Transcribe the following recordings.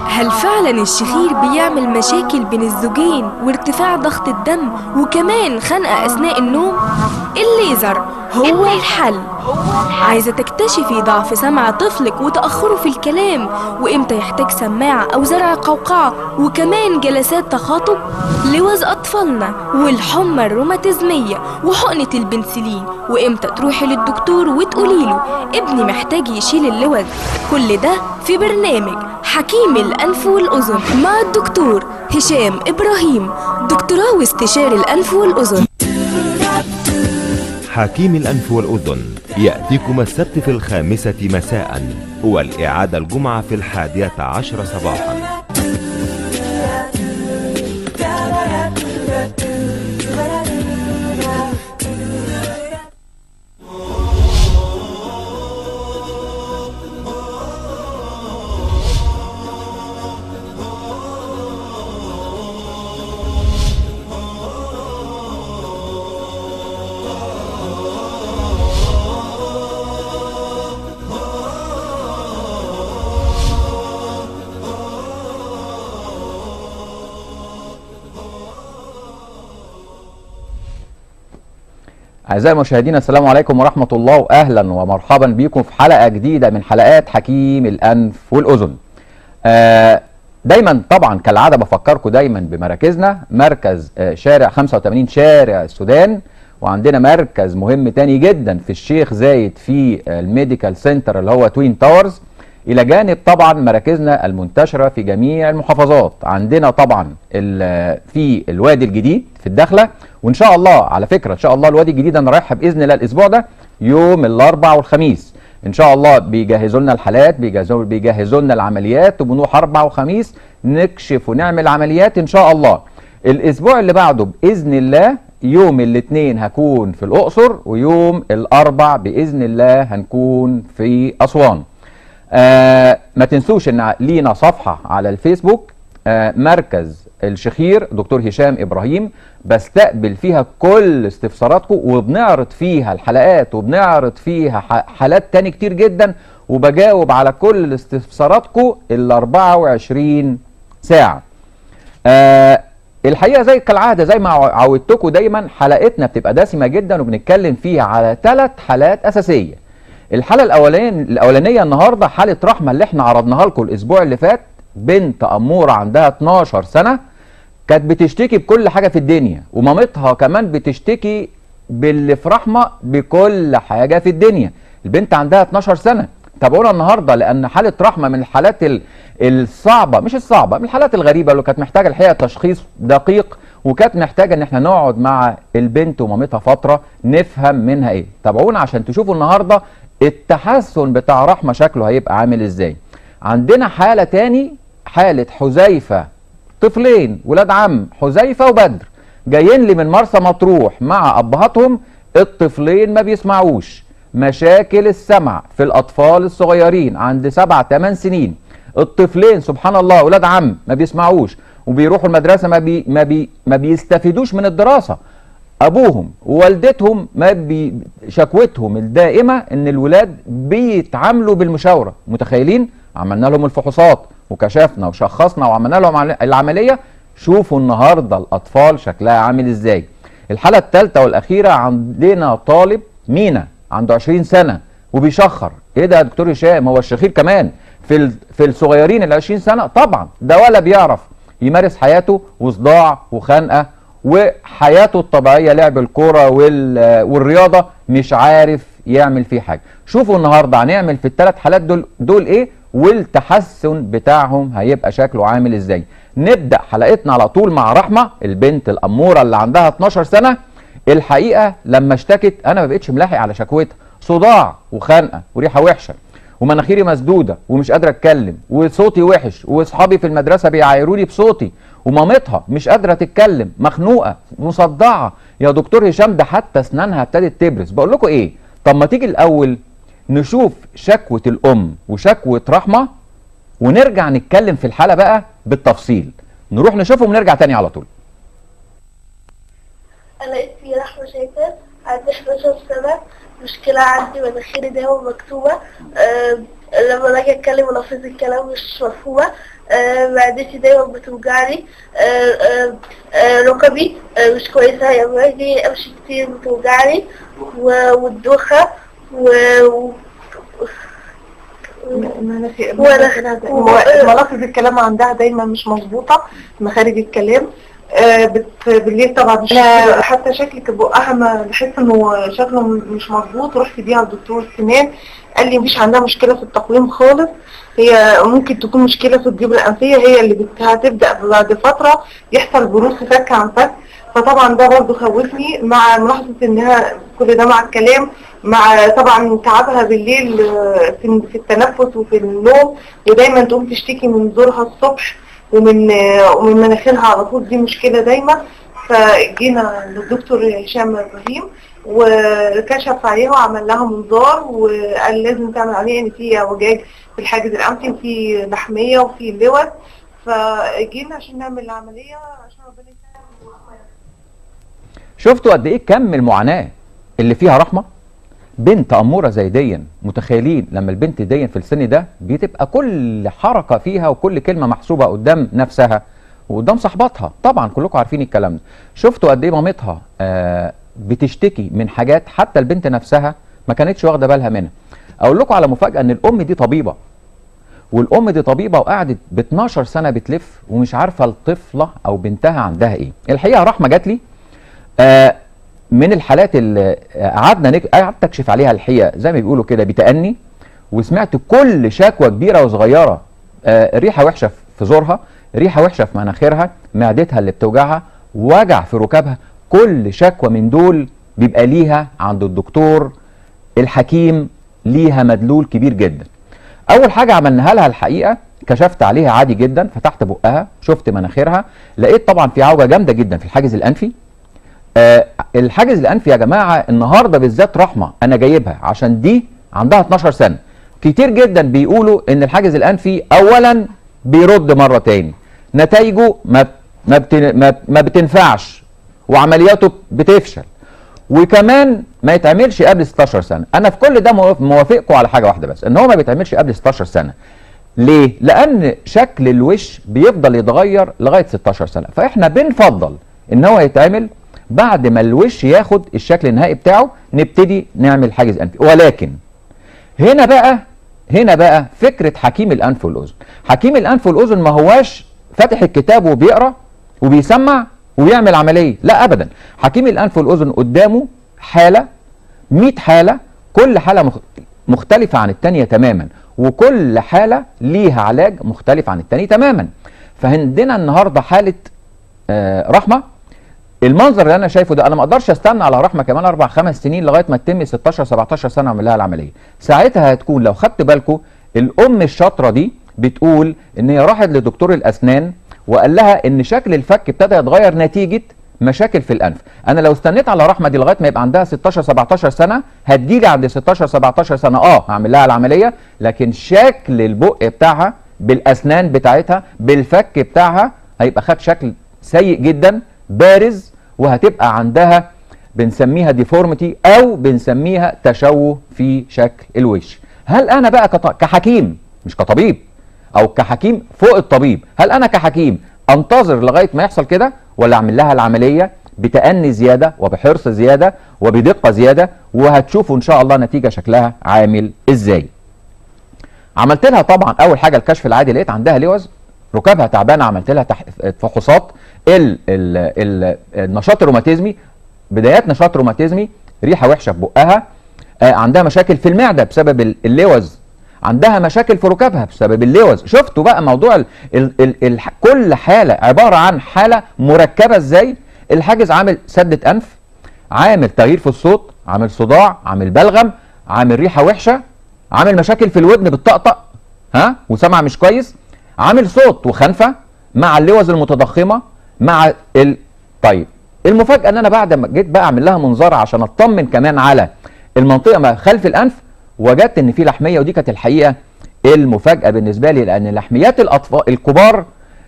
هل فعلا الشخير بيعمل مشاكل بين الزوجين وارتفاع ضغط الدم وكمان خنقة أثناء النوم؟ الليزر هو الحل. عايزة تكتشفي ضعف سمع طفلك وتأخره في الكلام وإمتى يحتاج سماعة أو زرع قوقعة وكمان جلسات تخاطب؟ لوز أطفالنا والحمى الروماتيزمية وحقنة البنسلين وإمتى تروحي للدكتور وتقوليله ابني محتاج يشيل اللوز؟ كل ده في برنامج حكيم الأنف والأذن مع الدكتور هشام إبراهيم، دكتوراه واستشاري الأنف والأذن. حكيم الأنف والأذن يأتيكم السبت في 5 مساء والإعادة الجمعة في 11 صباحا. أعزائي المشاهدين، السلام عليكم ورحمة الله، وأهلا ومرحبا بكم في حلقة جديدة من حلقات حكيم الأنف والأذن. دايما طبعا كالعادة بفكركم دايما بمراكزنا، مركز شارع 85 شارع السودان، وعندنا مركز مهم تاني جدا في الشيخ زايد في الميديكال سنتر اللي هو توين تاورز، إلى جانب طبعا مراكزنا المنتشرة في جميع المحافظات. عندنا طبعا في الوادي الجديد في الداخلة، وإن شاء الله على فكرة إن شاء الله الوادي الجديد أنا رايحها بإذن الله الأسبوع ده يوم الأربع والخميس إن شاء الله. بيجهزوا لنا الحالات، بيجهزوا لنا العمليات، وبنروح أربع وخميس نكشف ونعمل عمليات إن شاء الله. الأسبوع اللي بعده بإذن الله يوم الاثنين هكون في الأقصر، ويوم الأربع بإذن الله هنكون في أسوان. ما تنسوش ان لينا صفحة على الفيسبوك مركز الشخير دكتور هشام إبراهيم، بستقبل فيها كل استفساراتكم وبنعرض فيها الحلقات وبنعرض فيها حالات تاني كتير جدا، وبجاوب على كل استفساراتكم 24 ساعة. الحقيقة زي كالعادة زي ما عودتكم دايما حلقتنا بتبقى دسمة جدا وبنتكلم فيها على 3 حالات أساسية. الحالة الأولانية النهاردة حالة رحمة اللي احنا عرضناها لكم الأسبوع اللي فات، بنت أمورة عندها 12 سنة كانت بتشتكي بكل حاجة في الدنيا، ومامتها كمان بتشتكي باللي في رحمة بكل حاجة في الدنيا. البنت عندها 12 سنة. تابعونا النهاردة لأن حالة رحمة من الحالات الصعبة، مش الصعبة، من الحالات الغريبة اللي كانت محتاجة الحقيقة تشخيص دقيق، وكانت محتاجة ان احنا نقعد مع البنت ومامتها فترة نفهم منها ايه. تابعونا عشان تشوفوا النهاردة التحسن بتاع رحمة شكله هيبقى عامل ازاي. عندنا حالة تاني، حالة حذيفة، طفلين ولاد عم حذيفة وبدر جايين لي من مرسى مطروح مع أبهاتهم. الطفلين ما بيسمعوش، مشاكل السمع في الأطفال الصغيرين عند 7-8 سنين. الطفلين سبحان الله ولاد عم ما بيسمعوش وبيروحوا المدرسة ما بيستفيدوش من الدراسة. أبوهم ووالدتهم شكوتهم الدائمة إن الولاد بيتعاملوا بالمشاورة. متخيلين؟ عملنا لهم الفحوصات وكشفنا وشخصنا وعملنا لهم العملية. شوفوا النهاردة الأطفال شكلها عامل إزاي. الحالة الثالثة والأخيرة عندنا طالب مينا عنده 20 سنة وبيشخر. إيه ده يا دكتور هشام؟ هو الشخير كمان في الصغيرين 20 سنة؟ طبعا ده ولا بيعرف يمارس حياته، وصداع وخنقة، وحياته الطبيعية لعب الكرة والرياضة مش عارف يعمل فيه حاجة. شوفوا النهاردة هنعمل في ال3 حالات دول ايه، والتحسن بتاعهم هيبقى شكله عامل ازاي. نبدأ حلقتنا على طول مع رحمة البنت الأمورة اللي عندها 12 سنة. الحقيقة لما اشتكت انا ما بقتش ملاحق على شكوتها، صداع وخنقة وريحة وحشة ومناخيري مسدودة ومش قادرة اتكلم وصوتي وحش واصحابي في المدرسة بيعايروني بصوتي، ومامتها مش قادرة تتكلم، مخنوقة مصدعة. يا دكتور هشام ده حتى اسنانها ابتدت تبرز. بقول لكم ايه، طب ما تيجي الاول نشوف شكوة الام وشكوة رحمة ونرجع نتكلم في الحالة بقى بالتفصيل. نروح نشوفهم ونرجع تاني على طول. انا اسمي رحمة عندي 11 سنة. مشكلة عندي مناخيري دايما مكتومة، لما باجي اتكلم ولفظ الكلام مش مفهومة. معدتي دايما بتوجعني. ركبي مش كويسة، لما باجي امشي كتير بتوجعني. والدوخة ملفظ الكلام عندها دايما مش مظبوطة، مخارج الكلام. بالليل طبعا حتى شكل بقها ما بحس انه شكله مش مظبوط. رحت بيها لدكتور السنان، قال لي مفيش عندها مشكلة في التقويم خالص، هي ممكن تكون مشكلة في الجيوب الأنفية، هي اللي هتبدأ بعد فترة يحصل بروز فك عن فك. فطبعا ده برضه خوفني، مع ملاحظة انها كل ده مع الكلام، مع طبعا تعبها بالليل في التنفس وفي النوم، ودايما تقوم تشتكي من زورها الصبح ومن مناخيرها على طول، دي مشكلة دايما. فجينا للدكتور هشام ابراهيم وكشف عليها وعمل لها منظار، وقال لازم تعمل عليه ان في اعوجاج في الحاجز الانفي وفي لحمية وفي اللوز. فجينا عشان نعمل العملية عشان ربنا يسهل. شفتوا قد ايه كم المعاناة اللي فيها رحمة؟ بنت أمورة زي دي، متخيلين لما البنت دي في السن ده بتبقى كل حركة فيها وكل كلمة محسوبة قدام نفسها وقدام صاحباتها، طبعا كلكم عارفين الكلام ده. شفتوا قد ايه مامتها بتشتكي من حاجات حتى البنت نفسها ما كانتش واخدة بالها منها. اقول لكم على مفاجأة، ان الام دي طبيبة، والام دي طبيبة وقعدت ب 12 سنة بتلف ومش عارفة الطفلة او بنتها عندها ايه. الحقيقة رحمة جات لي من الحالات اللي قعدت اكشف عليها الحقيقه زي ما بيقولوا كده بتأني، وسمعت كل شكوى كبيره وصغيره. ريحه وحشه في زورها، ريحه وحشه في مناخيرها، معدتها اللي بتوجعها، وجع في ركبها. كل شكوى من دول بيبقى ليها عند الدكتور الحكيم ليها مدلول كبير جدا. اول حاجه عملناها لها الحقيقه كشفت عليها عادي جدا، فتحت بقها، شفت مناخيرها، لقيت طبعا في عوجه جامده جدا في الحاجز الانفي. الحاجز الانفي يا جماعه النهارده بالذات رحمه انا جايبها عشان دي عندها 12 سنه. كتير جدا بيقولوا ان الحاجز الانفي اولا بيرد مره تاني، نتائجه ما بتنفعش وعملياته بتفشل، وكمان ما يتعملش قبل 16 سنه. انا في كل ده موافقكم على حاجه واحده بس، ان هو ما بيتعملش قبل 16 سنه. ليه؟ لان شكل الوش بيفضل يتغير لغايه 16 سنه، فاحنا بنفضل ان هو يتعمل بعد ما الوش ياخد الشكل النهائي بتاعه نبتدي نعمل حاجز انفي. ولكن هنا بقى فكره حكيم الانف والاذن. حكيم الانف والاذن ما هواش فاتح الكتاب وبيقرا وبيسمع ويعمل عمليه، لا ابدا. حكيم الانف والاذن قدامه حاله، 100 حاله، كل حاله مختلفه عن الثانيه تماما، وكل حاله ليها علاج مختلف عن الثاني تماما. فعندنا النهارده حاله رحمه. المنظر اللي انا شايفه ده، انا ما اقدرش استنى على رحمه كمان 4 5 سنين لغايه ما تتم 16 17 سنه اعمل لها العمليه. ساعتها هتكون لو خدت بالكم الام الشاطره دي بتقول ان هي راحت لدكتور الاسنان وقال لها ان شكل الفك ابتدى يتغير نتيجه مشاكل في الانف. انا لو استنيت على رحمه دي لغايه ما يبقى عندها 16 17 سنه هتجيلي عند 16 17 سنه هعمل لها العمليه، لكن شكل البق بتاعها بالاسنان بتاعتها بالفك بتاعها هيبقى خد شكل سيء جدا بارز، وهتبقى عندها بنسميها ديفورميتي او بنسميها تشوه في شكل الوش. هل انا بقى كحكيم مش كطبيب او كحكيم فوق الطبيب، هل انا كحكيم انتظر لغايه ما يحصل كده ولا اعمل لها العمليه بتأني زياده وبحرص زياده وبدقه زياده؟ وهتشوفوا ان شاء الله نتيجه شكلها عامل ازاي. عملت لها طبعا اول حاجه الكشف العادي، لقيت عندها لوز، ركابها تعبانه، عملت لها فحوصات النشاط الروماتيزمي، بدايات نشاط روماتيزمي، ريحه وحشه في بقها، عندها مشاكل في المعده بسبب اللوز، عندها مشاكل في ركابها بسبب اللوز. شفتوا بقى موضوع كل حاله عباره عن حاله مركبه ازاي. الحاجز عامل سدة انف، عامل تغيير في الصوت، عامل صداع، عامل بلغم، عامل ريحه وحشه، عامل مشاكل في الودن بتطقطق وسمع مش كويس، عامل صوت وخنفه مع اللوز المتضخمه مع طيب المفاجاه ان انا بعد ما جيت بقى اعمل لها منظار عشان اطمن كمان على المنطقه ما خلف الانف، وجدت ان في لحميه. ودي كانت الحقيقه المفاجاه بالنسبه لي، لان لحميات الاطفال الكبار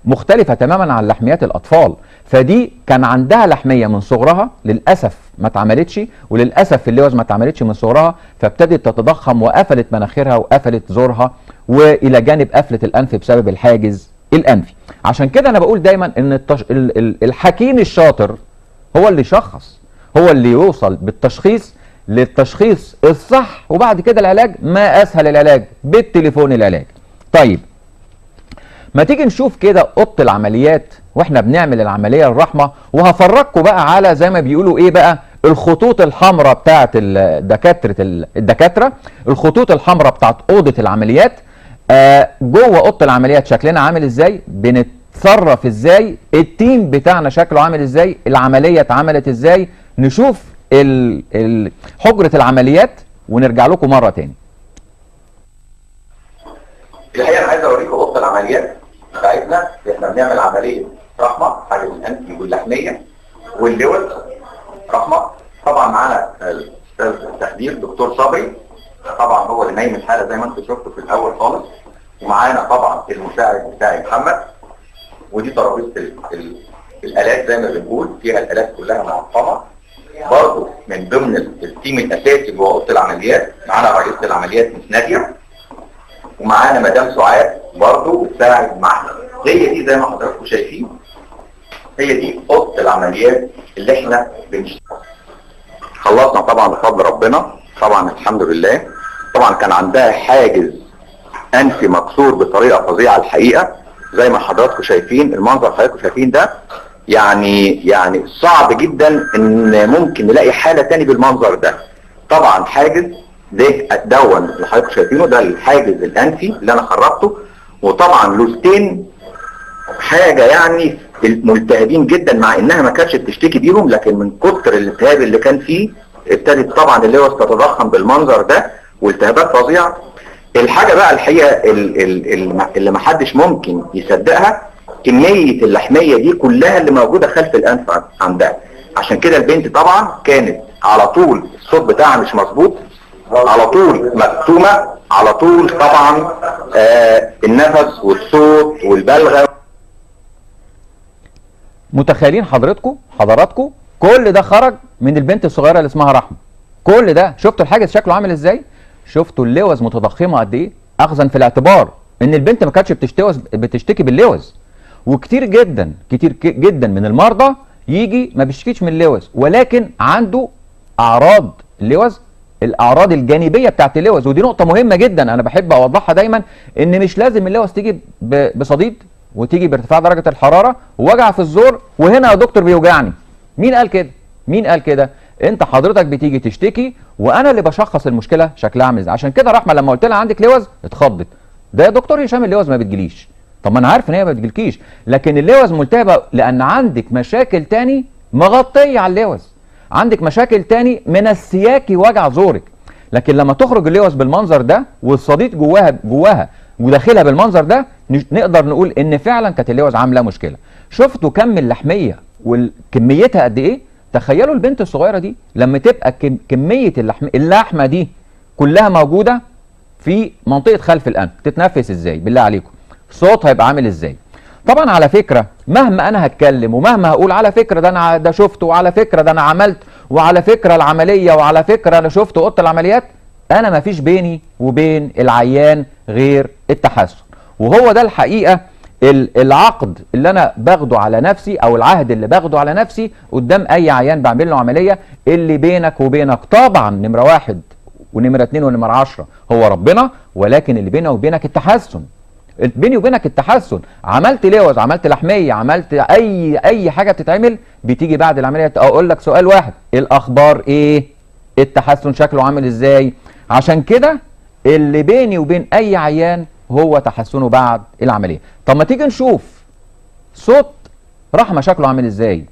مختلفة تماما عن لحميات الأطفال. فدي كان عندها لحمية من صغرها، للأسف ما اتعملتش، وللأسف اللوز ما اتعملتش من صغرها، فابتدت تتضخم وقفلت مناخيرها وقفلت زورها، وإلى جانب قفلة الأنف بسبب الحاجز الأنفي. عشان كده أنا بقول دايما إن الحكيم الشاطر هو اللي يشخص، هو اللي يوصل بالتشخيص للتشخيص الصح، وبعد كده العلاج ما أسهل العلاج بالتليفون العلاج. طيب ما تيجي نشوف كده اوضه العمليات واحنا بنعمل العمليه الرحمه، وهفرجكم بقى على زي ما بيقولوا ايه بقى الخطوط الحمراء بتاعه الدكاتره، الخطوط الحمراء بتاعه اوضه العمليات. جوه اوضه العمليات شكلنا عامل ازاي، بنتصرف ازاي، التيم بتاعنا شكله عامل ازاي، العمليه اتعملت ازاي. نشوف حجره العمليات ونرجع لكم مره تاني. الحقيقه انا عايز اوريكم اوضه العمليات بتاعتنا. احنا بنعمل عمليه رحمه، حاجز الانفي واللحميه واللوز رحمه. طبعا معانا الاستاذ التخدير دكتور صبري، طبعا هو اللي نايم الحاله زي ما انتم شفتوا في الاول خالص. ومعانا طبعا المساعد بتاعي محمد. ودي ترابيزه الالات زي ما بنقول، فيها الالات كلها معقمه. برضه من ضمن التيم الاساسي جوه اوضه العمليات معانا رئيسه العمليات مس ناديه، ومعانا مدام سعاد برضه بتساعد معانا. هي دي زي ما حضراتكم شايفين، هي دي اوضه العمليات اللي احنا بنشتغل. خلصنا طبعا بفضل ربنا، طبعا الحمد لله. طبعا كان عندها حاجز انفي مكسور بطريقه فظيعه الحقيقه، زي ما حضراتكم شايفين المنظر اللي حضراتكم شايفين ده. يعني صعب جدا ان ممكن نلاقي حاله تاني بالمنظر ده. طبعا حاجز ده دون اللي حضراتكم شايفينه ده الحاجز الانفي اللي انا خرجته، وطبعا لوستين حاجه يعني ملتهبين جدا، مع انها ما كانتش بتشتكي بيهم، لكن من كتر الالتهاب اللي كان فيه ابتدت طبعا اللوز تتضخم بالمنظر ده والتهابات فظيعه. الحاجه بقى الحقيقه اللي ما حدش ممكن يصدقها، كميه اللحميه دي كلها اللي موجوده خلف الانف عندها. عشان كده البنت طبعا كانت على طول الصوت بتاعها مش مظبوط، على طول مكتومه، على طول طبعا النفس والصوت والبلغه. متخيلين حضراتكم كل ده خرج من البنت الصغيره اللي اسمها رحمه. كل ده شفتوا الحاجز شكله عامل ازاي؟ شفتوا اللوز متضخمه قد ايه؟ اخذا في الاعتبار ان البنت ما كانتش بتشتكي باللوز. وكتير جدا من المرضى يجي ما بيشتكيش من اللوز، ولكن عنده اعراض اللوز، الاعراض الجانبيه بتاعت اللوز. ودي نقطه مهمه جدا انا بحب اوضحها دايما، ان مش لازم اللوز تيجي بصديد وتيجي بارتفاع درجه الحراره ووجع في الزور وهنا يا دكتور بيوجعني. مين قال كده؟ مين قال كده؟ انت حضرتك بتيجي تشتكي وانا اللي بشخص المشكله شكلها عامل ازاي. عشان كده رحمه لما قلت لها عندك لوز اتخضت. ده يا دكتور هشام اللوز ما بتجيليش. طب ما انا عارف ان هي ما بتجيلكيش، لكن اللوز ملتهبه لان عندك مشاكل تاني مغطيه على اللوز، عندك مشاكل تاني منسياكي وجع زورك. لكن لما تخرج اللوز بالمنظر ده والصديد جواها وداخلها بالمنظر ده، نقدر نقول ان فعلا كانت اللوز عامله مشكله. شفتوا كم اللحميه وكميتها قد ايه؟ تخيلوا البنت الصغيره دي لما تبقى كميه اللحمه دي كلها موجوده في منطقه خلف الانف، تتنفس ازاي بالله عليكم؟ صوتها هيبقى عامل ازاي؟ طبعا على فكره مهما انا هتكلم ومهما هقول على فكره ده انا ده شفته، وعلى فكره ده انا عملت، وعلى فكره العمليه، وعلى فكره انا شفت اوضه العمليات، انا ما فيش بيني وبين العيان غير التحسن. وهو ده الحقيقه العقد اللي انا باخده على نفسي، او العهد اللي باخده على نفسي قدام اي عيان بعمل له عمليه. اللي بينك وبينك طبعا نمره 1 ونمره 2 ونمره 10 هو ربنا، ولكن اللي بينه وبينك التحسن. بيني وبينك التحسن. عملت لوز، عملت لحميه، عملت اي حاجه بتتعمل، بتيجي بعد العمليه اقول لك سؤال واحد: الاخبار ايه؟ التحسن شكله عامل ازاي؟ عشان كده اللي بيني وبين اي عيان هو تحسنه بعد العمليه. طب ما تيجي نشوف صوت رحمه شكله عامل ازاي،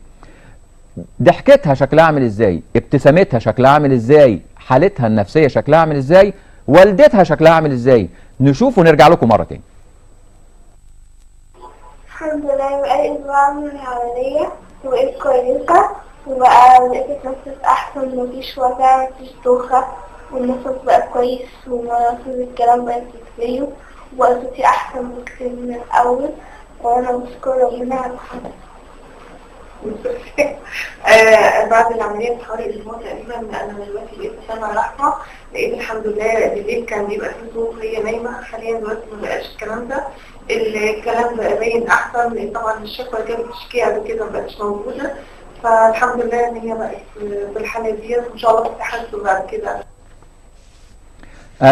ضحكتها شكلها عامل ازاي، ابتسامتها شكلها عامل ازاي، حالتها النفسيه شكلها عامل ازاي، والدتها شكلها عامل ازاي. نشوف ونرجع لكم مره تاني. الحمد لله بقالي اسبوع من العملية وبقيت كويسة، وبقى بقيت اتنفس احسن، مفيش وجع مفيش دوخة، والنفس بقى كويس، ومنافذ الكلام بقت تتفيه، وبقى صوتي احسن بكتير من الاول. وانا بشكر ربنا على الحمد. بعد العملية بحوالي أسبوع تقريبا أنا دلوقتي بقيت سامعة رحمة، لقيت الحمد لله بالليل كان بيبقى فيه صوت وهي نايمة، حاليا دلوقتي ما بقاش الكلام ده، الكلام بقى باين أحسن، لأن طبعا الشكوى اللي كانت بتشكي قبل كده ما بقتش موجودة، فالحمد لله إن هي بقت بالحالة ديت وإن شاء الله تتحسن بعد كده.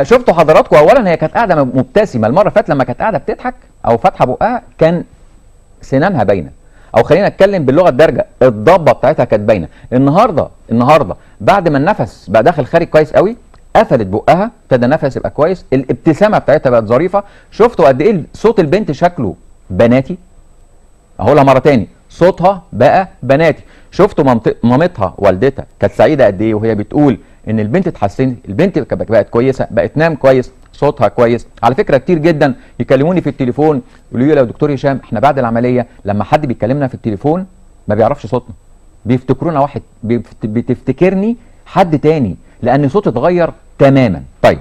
شفتوا حضراتكم اولا هي كانت قاعده مبتسمه، المره اللي فاتت لما كانت قاعده بتضحك او فاتحه بقها كان سنانها باينه، او خلينا نتكلم باللغه الدارجه الضبه بتاعتها كانت باينه. النهارده بعد ما النفس بقى داخل خارج كويس قوي، قفلت بقها، ابتدى النفس يبقى كويس، الابتسامه بتاعتها بقت ظريفه. شفتوا قد ايه صوت البنت شكله بناتي؟ اقولها مره تاني، صوتها بقى بناتي. شفتوا مامتها والدتها كانت سعيده قد ايه وهي بتقول ان البنت اتحسنت، البنت بقت كويسه، بقت تنام كويس، صوتها كويس. على فكره كتير جدا يكلموني في التليفون يقولوا لي يا دكتور هشام احنا بعد العمليه لما حد بيكلمنا في التليفون ما بيعرفش صوتنا، بيفتكرونا واحد، بتفتكرني حد تاني لان صوتي اتغير تماما. طيب